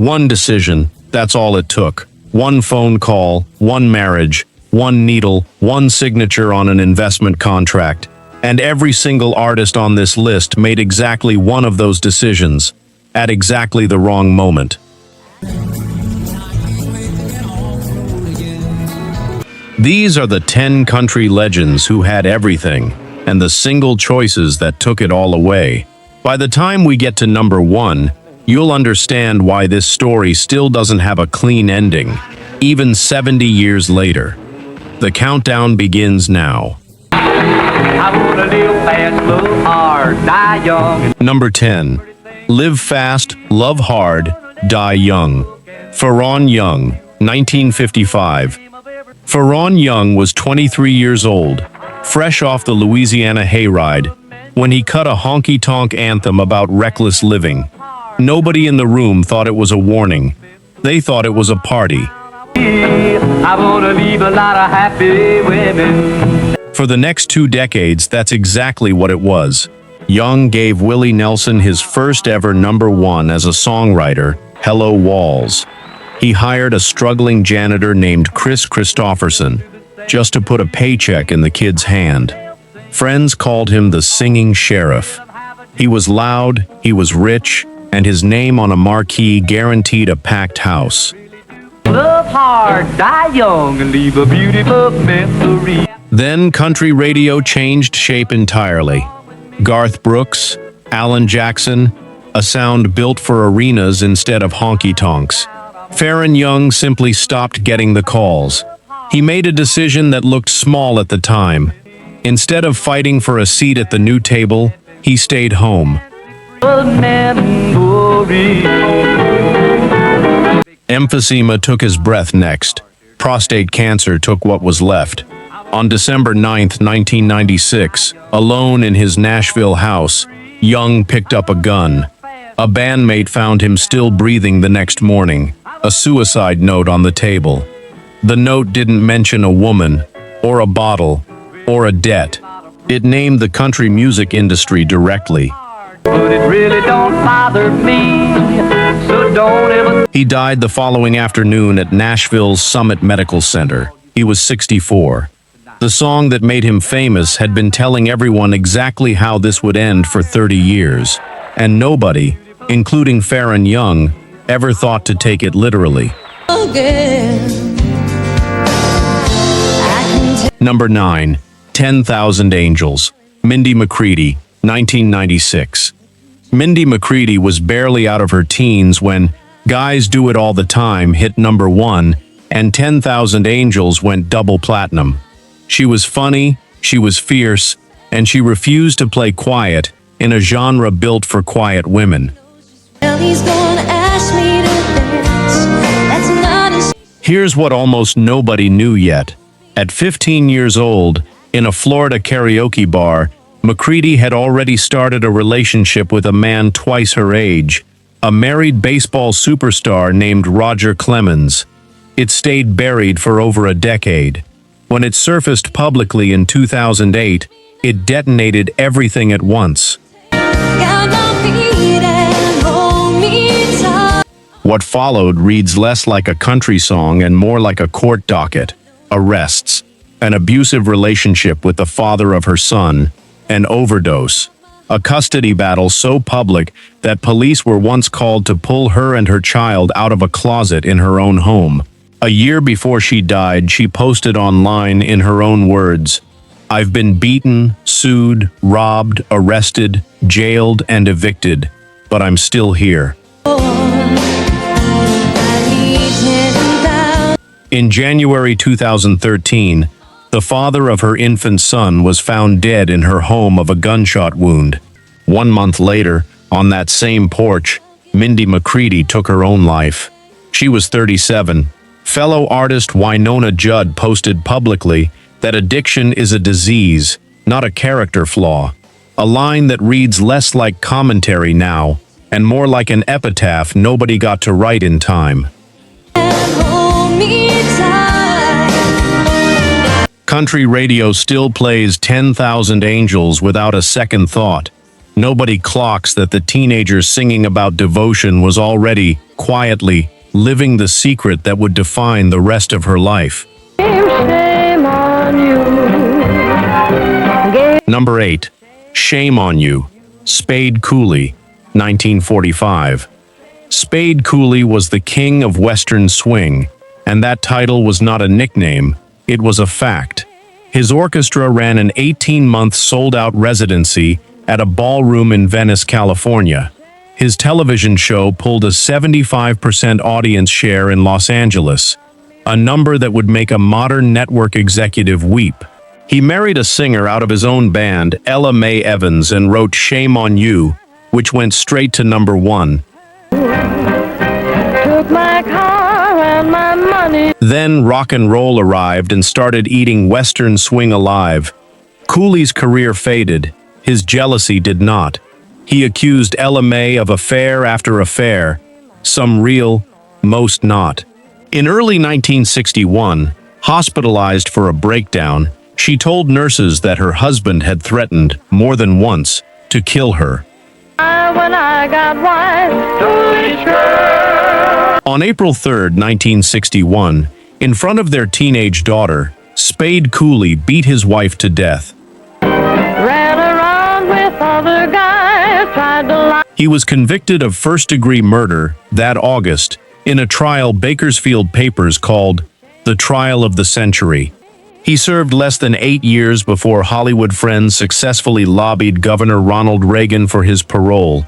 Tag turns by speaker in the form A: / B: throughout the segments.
A: One decision, that's all it took. One phone call, one marriage, one needle, one signature on an investment contract. And every single artist on this list made exactly one of those decisions, at exactly the wrong moment. These are the 10 country legends who had everything, and the single choices that took it all away. By the time we get to number 1, you'll understand why this story still doesn't have a clean ending, even 70 years later. The countdown begins now.
B: I wanna live fast, love hard, die young.
A: Number 10. Live fast, love hard, die young. Faron Young, 1955. Faron Young was 23 years old, fresh off the Louisiana hayride, when he cut a honky-tonk anthem about reckless living. Nobody in the room thought it was a warning. They thought it was a party.
B: I wanna leave a lot of happy women.
A: For the next 2 decades, that's exactly what it was. Young gave Willie Nelson his first ever number 1 as a songwriter, Hello Walls. He hired a struggling janitor named Chris Christopherson just to put a paycheck in the kid's hand. Friends called him the singing sheriff. He was loud, he was rich, and his name on a marquee guaranteed a packed house.
B: Love hard, die young, and leave a beautiful memory.
A: Then country radio changed shape entirely. Garth Brooks, Alan Jackson, a sound built for arenas instead of honky-tonks. Faron Young simply stopped getting the calls. He made a decision that looked small at the time. Instead of fighting for a seat at the new table, he stayed home. Emphysema took his breath next. Prostate cancer took what was left. On December 9, 1996, alone in his Nashville house, Young picked up a gun. A bandmate found him still breathing the next morning, a suicide note on the table. The note didn't mention a woman, or a bottle, or a debt. It named the country music industry directly.
B: But it really don't bother me, so don't ever.
A: He died the following afternoon at Nashville's Summit Medical Center. He was 64. The song that made him famous had been telling everyone exactly how this would end for 30 years, and nobody, including Faron Young, ever thought to take it literally. Number 9. 10,000 Angels. Mindy McCready, 1996. Mindy McCready was barely out of her teens when Guys Do It All the Time hit number 1, and 10,000 Angels went double platinum. She was funny, she was fierce, and she refused to play quiet in a genre built for quiet women. Here's what almost nobody knew yet. At 15 years old, in a Florida karaoke bar, McCready had already started a relationship with a man twice her age, a married baseball superstar named Roger Clemens. It stayed buried for over a decade. When it surfaced publicly in 2008, it detonated everything at once. What followed reads less like a country song and more like a court docket. Arrests, an abusive relationship with the father of her son, an overdose, a custody battle so public that police were once called to pull her and her child out of a closet in her own home. A year before she died, she posted online in her own words, "I've been beaten, sued, robbed, arrested, jailed, and evicted, but I'm still here." In January 2013, the father of her infant son was found dead in her home of a gunshot wound. 1 month later, on that same porch, Mindy McCready took her own life. She was 37. Fellow artist Wynonna Judd posted publicly that addiction is a disease, not a character flaw, a line that reads less like commentary now and more like an epitaph nobody got to write in time. Country radio still plays 10,000 Angels without a second thought. Nobody clocks that the teenager singing about devotion was already, quietly, living the secret that would define the rest of her life.
C: Shame on you.
A: Number 8. Shame on You. Spade Cooley, 1945. Spade Cooley was the king of Western swing, and that title was not a nickname, it was a fact. His orchestra ran an 18-month sold-out residency at a ballroom in Venice, California. His television show pulled a 75% audience share in Los Angeles, a number that would make a modern network executive weep. He married a singer out of his own band, Ella Mae Evans, and wrote Shame on You, which went straight to number 1.
C: Took my car and my money.
A: Then rock and roll arrived and started eating Western swing alive. Cooley's career faded. His jealousy did not. He accused Ella Mae of affair after affair, some real, most not. In early 1961, hospitalized for a breakdown, she told nurses that her husband had threatened, more than once, to kill her.
C: When I got wise, foolish girl.
A: On April 3, 1961, in front of their teenage daughter, Spade Cooley beat his wife to death.
C: Ran around with other guys, tried to lie.
A: He was convicted of first-degree murder that August in a trial Bakersfield Papers called The Trial of the Century. He served less than 8 years before Hollywood friends successfully lobbied Governor Ronald Reagan for his parole.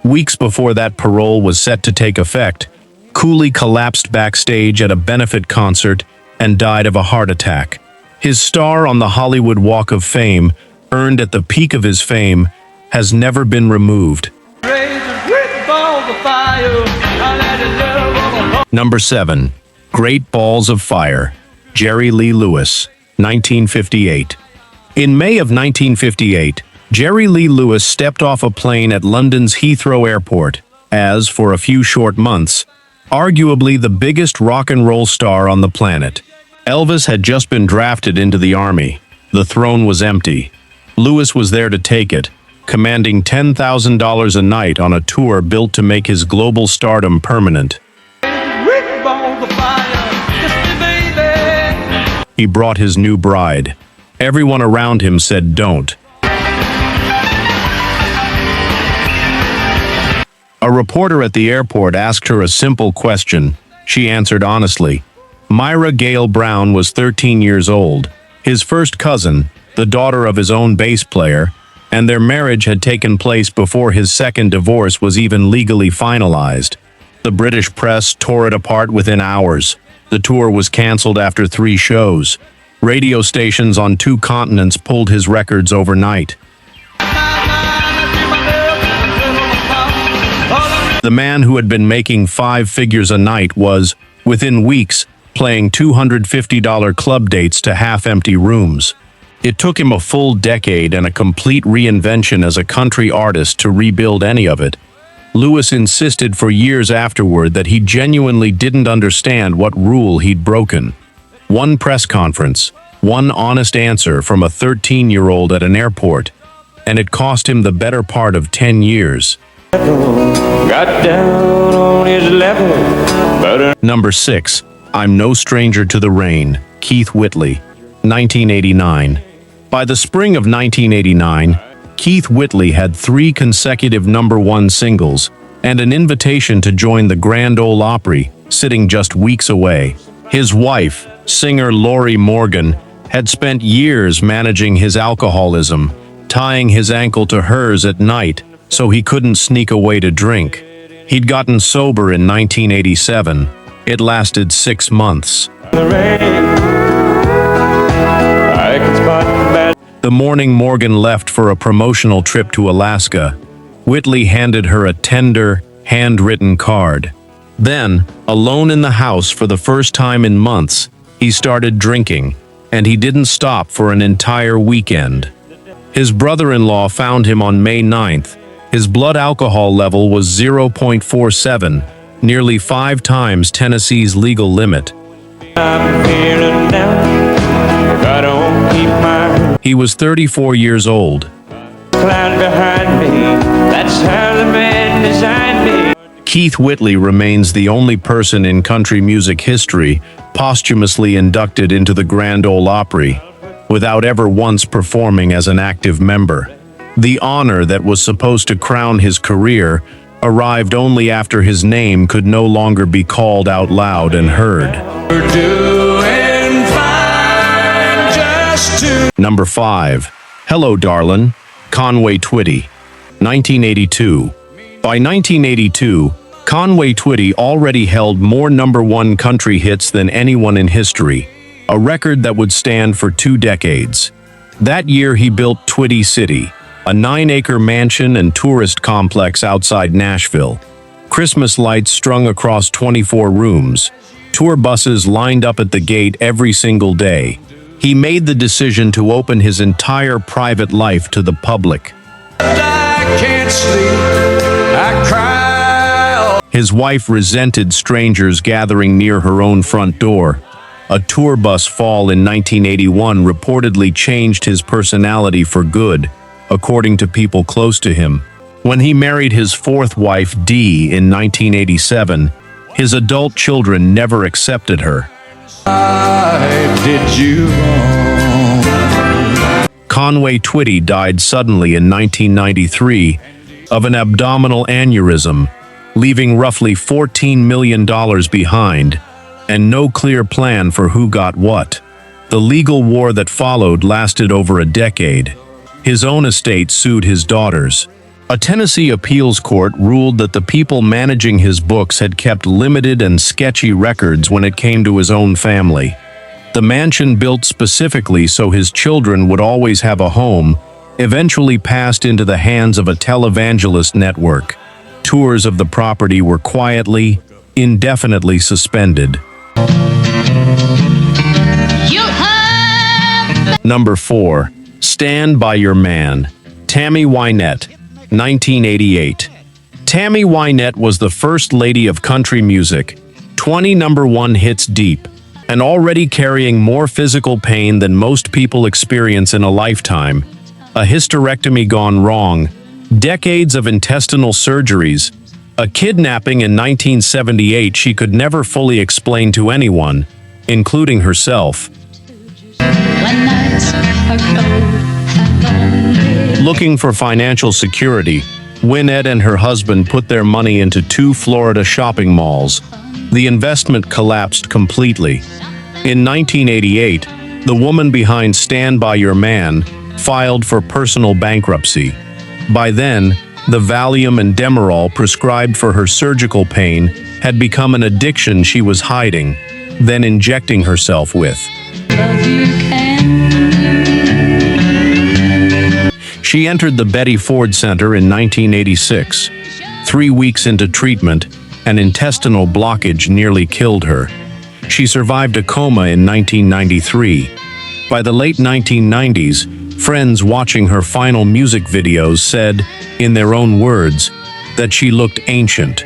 A: Weeks before that parole was set to take effect, Cooley collapsed backstage at a benefit concert and died of a heart attack. His star on the Hollywood Walk of Fame, earned at the peak of his fame, has never been removed. Number 7. Great Balls of Fire. Jerry Lee Lewis, 1958. In May of 1958, Jerry Lee Lewis stepped off a plane at London's Heathrow Airport as, for a few short months, arguably the biggest rock and roll star on the planet. Elvis had just been drafted into the army. The throne was empty. Lewis was there to take it, commanding $10,000 a night on a tour built to make his global stardom permanent. He brought his new bride. Everyone around him said don't. A reporter at the airport asked her a simple question. She answered honestly. Myra Gale Brown was 13 years old, his first cousin, the daughter of his own bass player, and their marriage had taken place before his second divorce was even legally finalized. The British press tore it apart within hours. The tour was canceled after 3 shows. Radio stations on 2 continents pulled his records overnight. The man who had been making 5 figures a night was, within weeks, playing $250 club dates to half-empty rooms. It took him a full decade and a complete reinvention as a country artist to rebuild any of it. Lewis insisted for years afterward that he genuinely didn't understand what rule he'd broken. One press conference, one honest answer from a 13-year-old at an airport, and it cost him the better part of 10 years.
D: Got down on his level, but
A: Number 6. I'm No Stranger to the Rain. Keith Whitley, 1989. By the spring of 1989, Keith Whitley had 3 consecutive #1 singles and an invitation to join the Grand Ole Opry, sitting just weeks away. His wife, singer Lori Morgan, had spent years managing his alcoholism, tying his ankle to hers at night so he couldn't sneak away to drink. He'd gotten sober in 1987. It lasted 6 months.
D: the rain. I can spot bad.
A: The morning Morgan left for a promotional trip to Alaska, Whitley handed her a tender, handwritten card. Then, alone in the house for the first time in months, he started drinking, and he didn't stop for an entire weekend. His brother-in-law found him on May 9th. His blood alcohol level was 0.47, nearly 5 times Tennessee's legal limit.
D: I'm feeling down. If I don't keep my
A: He was 34 years old.
D: cloud behind me. That's how the man designed me.
A: Keith Whitley remains the only person in country music history posthumously inducted into the Grand Ole Opry, without ever once performing as an active member. The honor that was supposed to crown his career arrived only after his name could no longer be called out loud and heard.
D: We're doing fine just to.
A: Number 5. Hello, Darlin, Conway Twitty, 1982. By 1982, Conway Twitty already held more #1 country hits than anyone in history, a record that would stand for 2 decades. That year he built Twitty City, a 9-acre mansion and tourist complex outside Nashville. Christmas lights strung across 24 rooms, tour buses lined up at the gate every single day. He made the decision to open his entire private life to the public.
D: I can't sleep, I cry.
A: His wife resented strangers gathering near her own front door. A tour bus fall in 1981 reportedly changed his personality for good, according to people close to him. When he married his 4th wife, Dee, in 1987, his adult children never accepted her.
D: I did you wrong.
A: Conway Twitty died suddenly in 1993 of an abdominal aneurysm, leaving roughly $14 million behind, and no clear plan for who got what. The legal war that followed lasted over a decade. His own estate sued his daughters. A Tennessee appeals court ruled that the people managing his books had kept limited and sketchy records when it came to his own family. The mansion, built specifically so his children would always have a home, eventually passed into the hands of a televangelist network. Tours of the property were quietly, indefinitely suspended. Number 4. Stand by Your Man, Tammy Wynette, 1988. Tammy Wynette was the first lady of country music, 20 #1 hits deep, and already carrying more physical pain than most people experience in a lifetime. A hysterectomy gone wrong, decades of intestinal surgeries, a kidnapping in 1978 she could never fully explain to anyone, including herself. Looking for financial security, Wynette and her husband put their money into 2 Florida shopping malls. The investment collapsed completely. In 1988, the woman behind Stand By Your Man filed for personal bankruptcy. By then, the Valium and Demerol prescribed for her surgical pain had become an addiction she was hiding, then injecting herself with. She entered the Betty Ford Center in 1986. 3 weeks into treatment, an intestinal blockage nearly killed her. She survived a coma in 1993. By the late 1990s, friends watching her final music videos said, in their own words, that she looked ancient.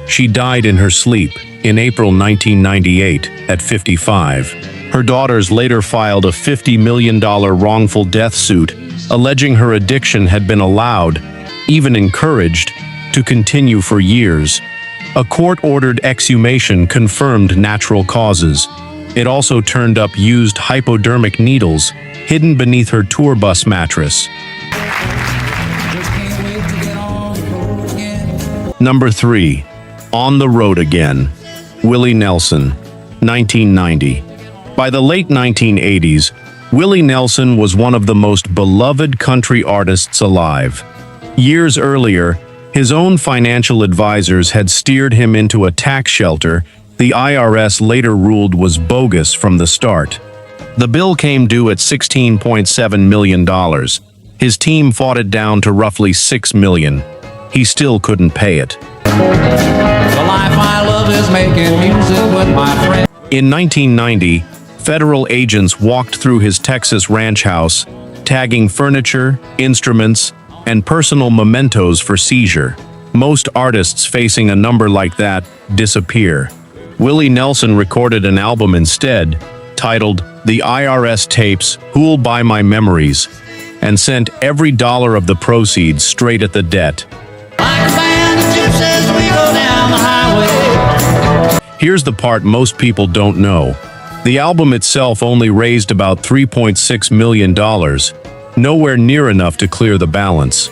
A: She died in her sleep in April 1998 at 55. Her daughters later filed a $50 million wrongful death suit, alleging her addiction had been allowed, even encouraged, to continue for years. A court-ordered exhumation confirmed natural causes. It also turned up used hypodermic needles hidden beneath her tour bus mattress. Number 3. On the Road Again, Willie Nelson, 1990. By the late 1980s, Willie Nelson was one of the most beloved country artists alive. Years earlier, his own financial advisors had steered him into a tax shelter the IRS later ruled was bogus from the start. The bill came due at $16.7 million. His team fought it down to roughly $6 million. He still couldn't pay it.
E: The life I love is making music with my friends.
A: In 1990, federal agents walked through his Texas ranch house, tagging furniture, instruments, and personal mementos for seizure. Most artists facing a number like that disappear. Willie Nelson recorded an album instead, titled The IRS Tapes Who'll Buy My Memories. and sent every dollar of the proceeds straight at the debt.
E: Like a band of gypsies, we go down the highway.
A: Here's the part most people don't know. The album itself only raised about $3.6 million, nowhere near enough to clear the balance.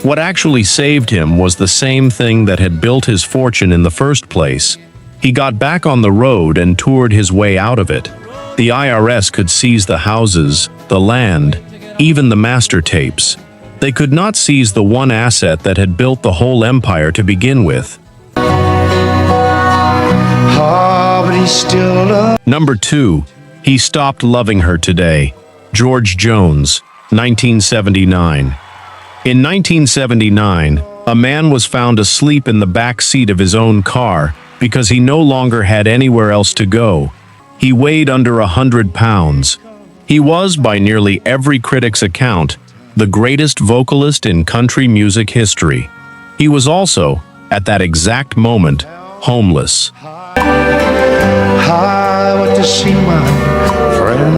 A: What actually saved him was the same thing that had built his fortune in the first place. He got back on the road and toured his way out of it. The IRS could seize the houses, the land, even the master tapes. They could not seize the one asset that had built the whole empire to begin with. Number 2. He stopped loving her today. George Jones, 1979. In 1979, a man was found asleep in the back seat of his own car because he no longer had anywhere else to go. He weighed under 100 pounds. He was, by nearly every critic's account, the greatest vocalist in country music history. He was also, at that exact moment, homeless.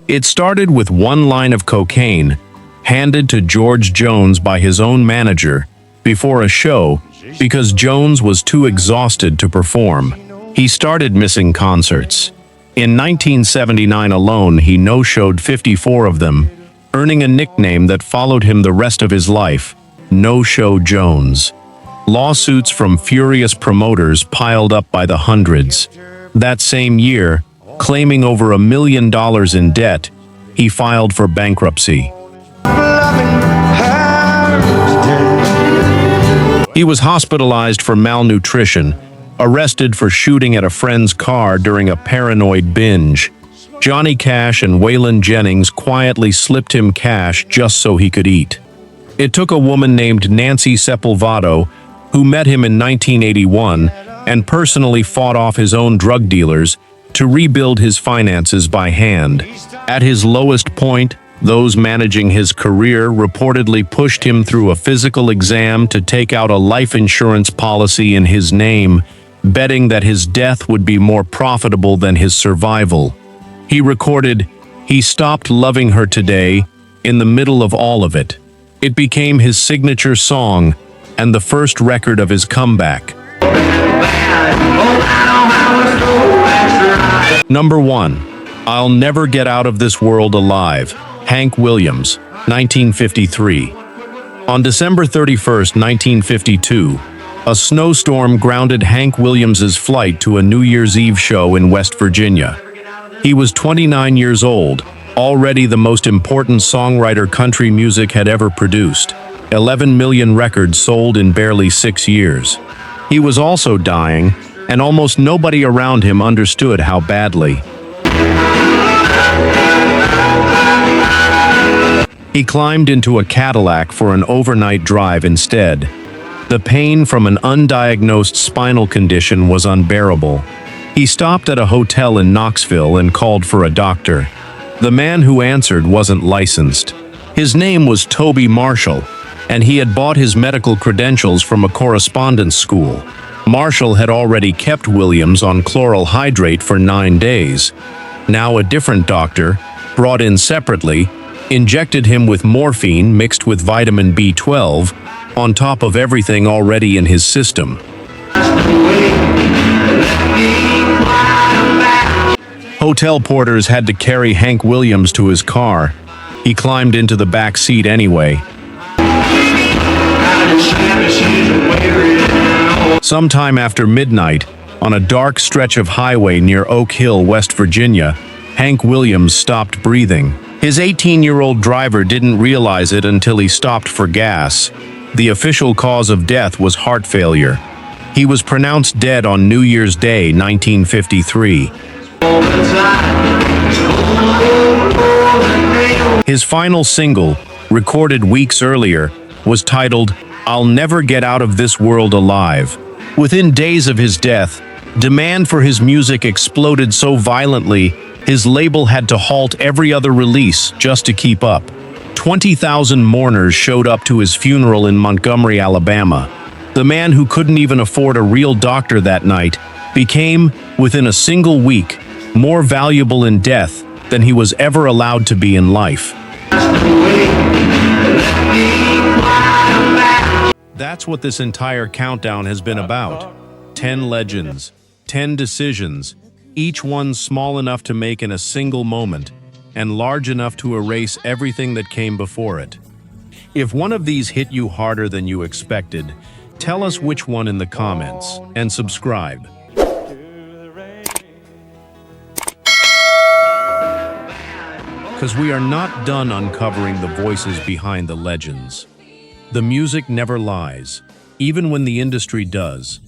A: It started with one line of cocaine, handed to George Jones by his own manager before a show because Jones was too exhausted to perform. He started missing concerts. In 1979 alone, he no-showed 54 of them, earning a nickname that followed him the rest of his life, No-Show Jones. Lawsuits from furious promoters piled up by the hundreds. That same year, claiming over $1 million in debt, he filed for bankruptcy. He was hospitalized for malnutrition, arrested for shooting at a friend's car during a paranoid binge. Johnny Cash and Waylon Jennings quietly slipped him cash just so he could eat. It took a woman named Nancy Sepulvado, who met him in 1981 and personally fought off his own drug dealers, to rebuild his finances by hand. At his lowest point, those managing his career reportedly pushed him through a physical exam to take out a life insurance policy in his name, betting that his death would be more profitable than his survival. He recorded, "He stopped loving her today," in the middle of all of it. It became his signature song and the first record of his comeback. Number 1. I'll Never Get Out of This World Alive. Hank Williams, 1953. On December 31, 1952, a snowstorm grounded Hank Williams's flight to a New Year's Eve show in West Virginia. He was 29 years old, already the most important songwriter country music had ever produced. 11 million records sold in barely 6 years. He was also dying, and almost nobody around him understood how badly. He climbed into a Cadillac for an overnight drive instead. The pain from an undiagnosed spinal condition was unbearable. He stopped at a hotel in Knoxville and called for a doctor. The man who answered wasn't licensed. His name was Toby Marshall, and he had bought his medical credentials from a correspondence school. Marshall had already kept Williams on chloral hydrate for 9 days. Now a different doctor, brought in separately, injected him with morphine mixed with vitamin B12, on top of everything already in his system. Hotel porters had to carry Hank Williams to his car. He climbed into the back seat anyway. Sometime after midnight, on a dark stretch of highway near Oak Hill, West Virginia, Hank Williams stopped breathing. His 18-year-old driver didn't realize it until he stopped for gas. The official cause of death was heart failure. He was pronounced dead on New Year's Day, 1953. His final single, recorded weeks earlier, was titled, "I'll Never Get Out of This World Alive." Within days of his death, demand for his music exploded so violently, his label had to halt every other release just to keep up. 20,000 mourners showed up to his funeral in Montgomery, Alabama. The man who couldn't even afford a real doctor that night became, within a single week, more valuable in death than he was ever allowed to be in life. That's what this entire countdown has been about. 10 legends, 10 decisions, each one small enough to make in a single moment, and large enough to erase everything that came before it. If one of these hit you harder than you expected, tell us which one in the comments, and subscribe. Because we are not done uncovering the voices behind the legends. The music never lies, even when the industry does.